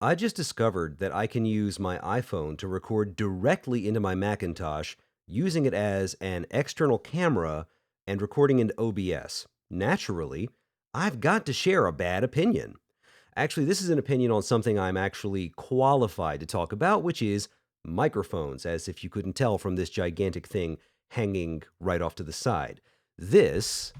I just discovered that I can use my iPhone to record directly into my Macintosh using it as an external camera and recording into OBS. Naturally, I've got to share a bad opinion. Actually, this is an opinion on something I'm actually qualified to talk about, which is microphones, as if you couldn't tell from this gigantic thing hanging right off to the side. This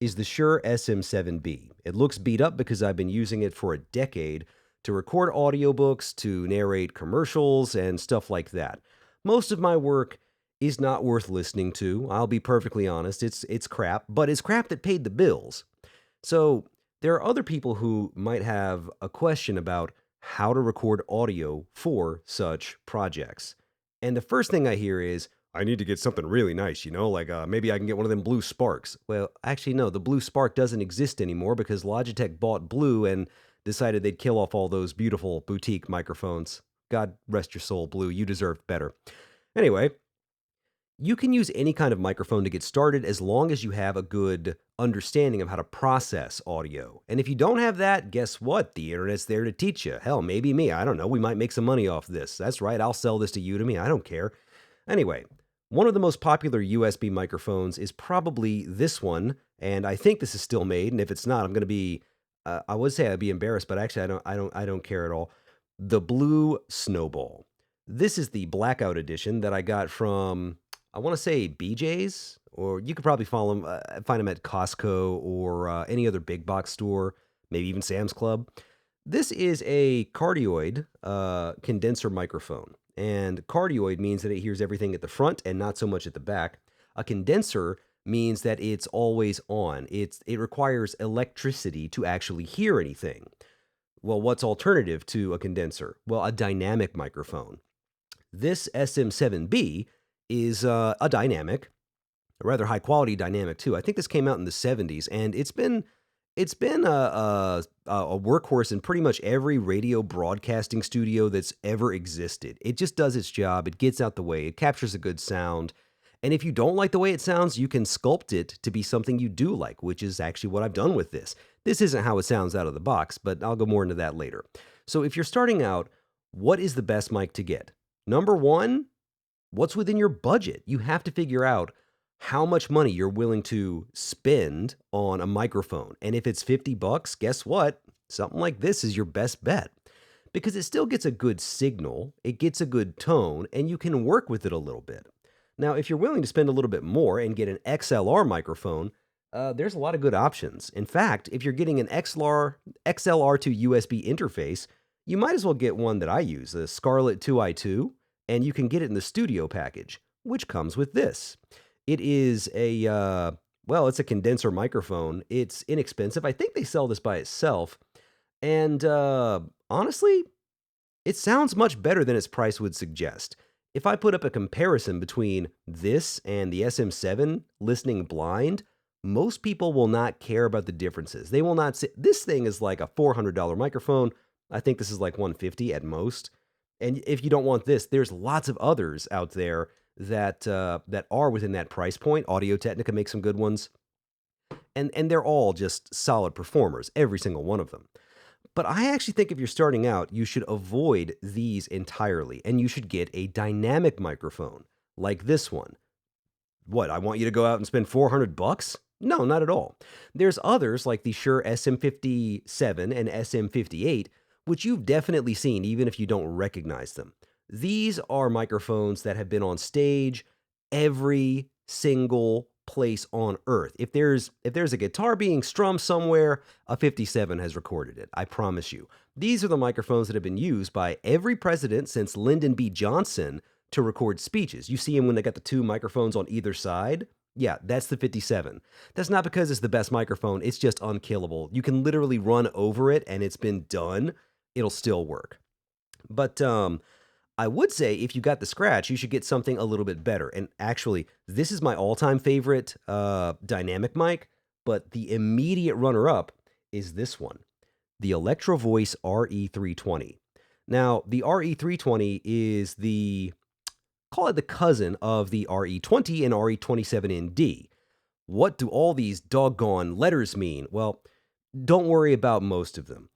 is the Shure SM7B. It looks beat up because I've been using it for a decade to record audiobooks, to narrate commercials, and stuff like that. Most of my work is not worth listening to. I'll be perfectly honest. It's crap, but it's crap that paid the bills. So, there are other people who might have a question about how to record audio for such projects. And the first thing I hear is, I need to get something really nice, like maybe I can get one of them Blue Sparks. Well, actually, no, the Blue Spark doesn't exist anymore because Logitech bought Blue and decided they'd kill off all those beautiful boutique microphones. God rest your soul, Blue. You deserved better. Anyway, you can use any kind of microphone to get started as long as you have a good understanding of how to process audio. And if you don't have that, guess what? The internet's there to teach you. Hell, maybe me. I don't know. We might make some money off this. That's right. I'll sell this to Udemy. I don't care. Anyway, one of the most popular USB microphones is probably this one, and I think this is still made. And if it's not, I'm going to be, I would say I'd be embarrassed, but actually I don't care at all. The Blue Snowball. This is the blackout edition that I got from, I want to say BJ's, or you could probably find them at Costco or any other big box store, maybe even Sam's Club. This is a cardioid condenser microphone. And cardioid means that it hears everything at the front and not so much at the back. A condenser means that it's always on. It requires electricity to actually hear anything. Well, what's alternative to a condenser? Well, a dynamic microphone. This SM7B is a dynamic, a rather high quality dynamic too. I think this came out in the 70s, and it's been a workhorse in pretty much every radio broadcasting studio that's ever existed. It just does its job. It gets out the way. It captures a good sound. And if you don't like the way it sounds, you can sculpt it to be something you do like, which is actually what I've done with this. This isn't how it sounds out of the box, but I'll go more into that later. So if you're starting out, what is the best mic to get? Number one, what's within your budget? You have to figure out how much money you're willing to spend on a microphone. And if it's 50 bucks, guess what? Something like this is your best bet because it still gets a good signal, it gets a good tone, and you can work with it a little bit. Now, if you're willing to spend a little bit more and get an XLR microphone, there's a lot of good options. In fact, if you're getting an XLR to USB interface, you might as well get one that I use, the Scarlett 2i2, and you can get it in the studio package, which comes with this. It is it's a condenser microphone. It's inexpensive. I think they sell this by itself. And honestly, it sounds much better than its price would suggest. If I put up a comparison between this and the SM7 listening blind, most people will not care about the differences. They will not say, this thing is like a $400 microphone. I think this is like $150 at most. And if you don't want this, there's lots of others out there that are within that price point. Audio-Technica makes some good ones, and they're all just solid performers, every single one of them. But I actually think if you're starting out, you should avoid these entirely, and you should get a dynamic microphone like this one. What, I want you to go out and spend 400 bucks? No, not at all. There's others like the Shure SM57 and SM58, which you've definitely seen even if you don't recognize them. These are microphones that have been on stage every single place on earth. If there's a guitar being strummed somewhere, a 57 has recorded it. I promise you. These are the microphones that have been used by every president since Lyndon B. Johnson to record speeches. You see them when they got the two microphones on either side? Yeah, that's the 57. That's not because it's the best microphone. It's just unkillable. You can literally run over it and it's been done. It'll still work. But I would say if you got the scratch, you should get something a little bit better. And actually, this is my all-time favorite dynamic mic, but the immediate runner-up is this one, the Electro Voice RE320. Now, the RE320 is call it the cousin of the RE20 and RE27ND. What do all these doggone letters mean? Well, don't worry about most of them.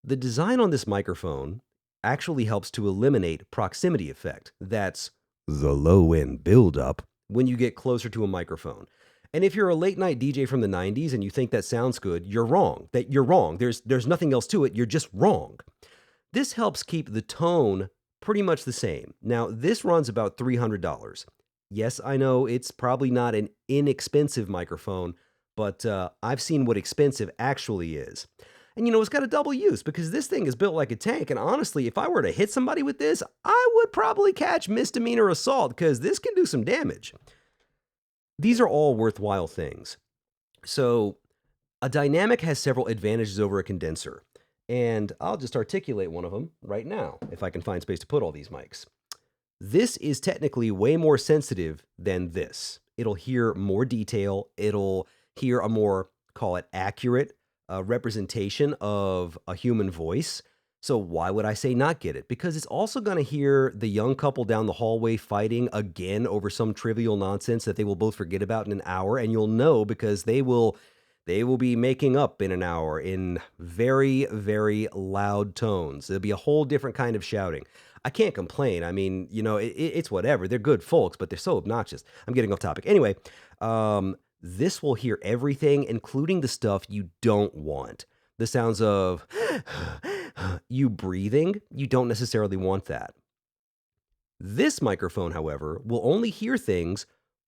The design on this microphone actually helps to eliminate proximity effect. That's the low end buildup when you get closer to a microphone. And if you're a late night DJ from the 90s and you think that sounds good, you're wrong. That you're wrong. There's nothing else to it. You're just wrong. This helps keep the tone pretty much the same. Now, this runs about $300. Yes, I know it's probably not an inexpensive microphone, but I've seen what expensive actually is. And it's got a double use because this thing is built like a tank. And honestly, if I were to hit somebody with this, I would probably catch misdemeanor assault because this can do some damage. These are all worthwhile things. So, a dynamic has several advantages over a condenser. And I'll just articulate one of them right now, if I can find space to put all these mics. This is technically way more sensitive than this. It'll hear more detail. It'll hear a more, call it accurate, representation of a human voice. So why would I say not get it? Because it's also going to hear the young couple down the hallway fighting again over some trivial nonsense that they will both forget about in an hour, and you'll know because they will be making up in an hour in very, very loud tones. There'll be a whole different kind of shouting. I can't complain. I mean, it's whatever. They're good folks, but they're so obnoxious. I'm getting off topic. Anyway, this will hear everything, including the stuff you don't want. The sounds of you breathing, you don't necessarily want that. This microphone, however, will only hear things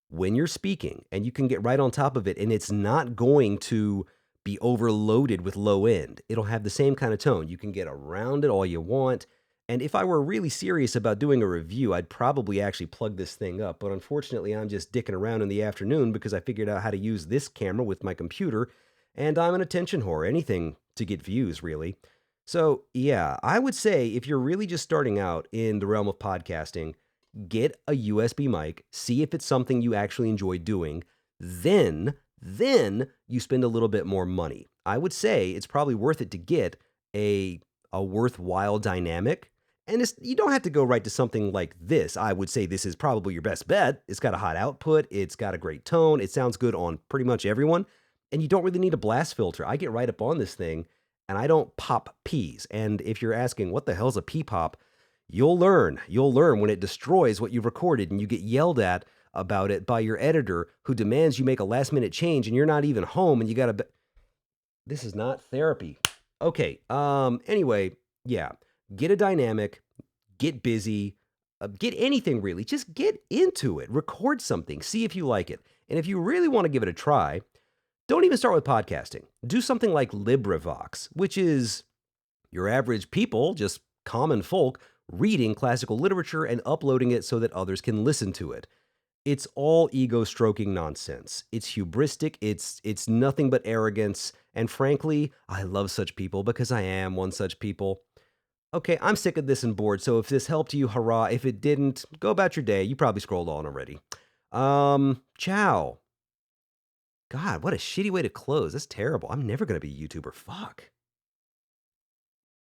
when you're speaking, and you can get right on top of it, and it's not going to be overloaded with low end. It'll have the same kind of tone. You can get around it all you want. And if I were really serious about doing a review, I'd probably actually plug this thing up. But unfortunately, I'm just dicking around in the afternoon because I figured out how to use this camera with my computer, and I'm an attention whore. Anything to get views, really. So, yeah, I would say if you're really just starting out in the realm of podcasting, get a USB mic, see if it's something you actually enjoy doing, then you spend a little bit more money. I would say it's probably worth it to get a worthwhile dynamic. And you don't have to go right to something like this. I would say this is probably your best bet. It's got a hot output. It's got a great tone. It sounds good on pretty much everyone. And you don't really need a blast filter. I get right up on this thing and I don't pop peas. And if you're asking, what the hell's a pea pop? You'll learn. You'll learn when it destroys what you've recorded and you get yelled at about it by your editor who demands you make a last minute change and you're not even home and you got to... This is not therapy. Okay. Anyway, yeah. Get a dynamic, get busy, get anything really. Just get into it. Record something. See if you like it. And if you really want to give it a try, don't even start with podcasting. Do something like LibriVox, which is your average people, just common folk, reading classical literature and uploading it so that others can listen to it. It's all ego-stroking nonsense. It's hubristic, it's nothing but arrogance, and frankly, I love such people because I am one such people. Okay, I'm sick of this and bored, so if this helped you, hurrah. If it didn't, go about your day. You probably scrolled on already. Ciao. God, what a shitty way to close. That's terrible. I'm never going to be a YouTuber. Fuck.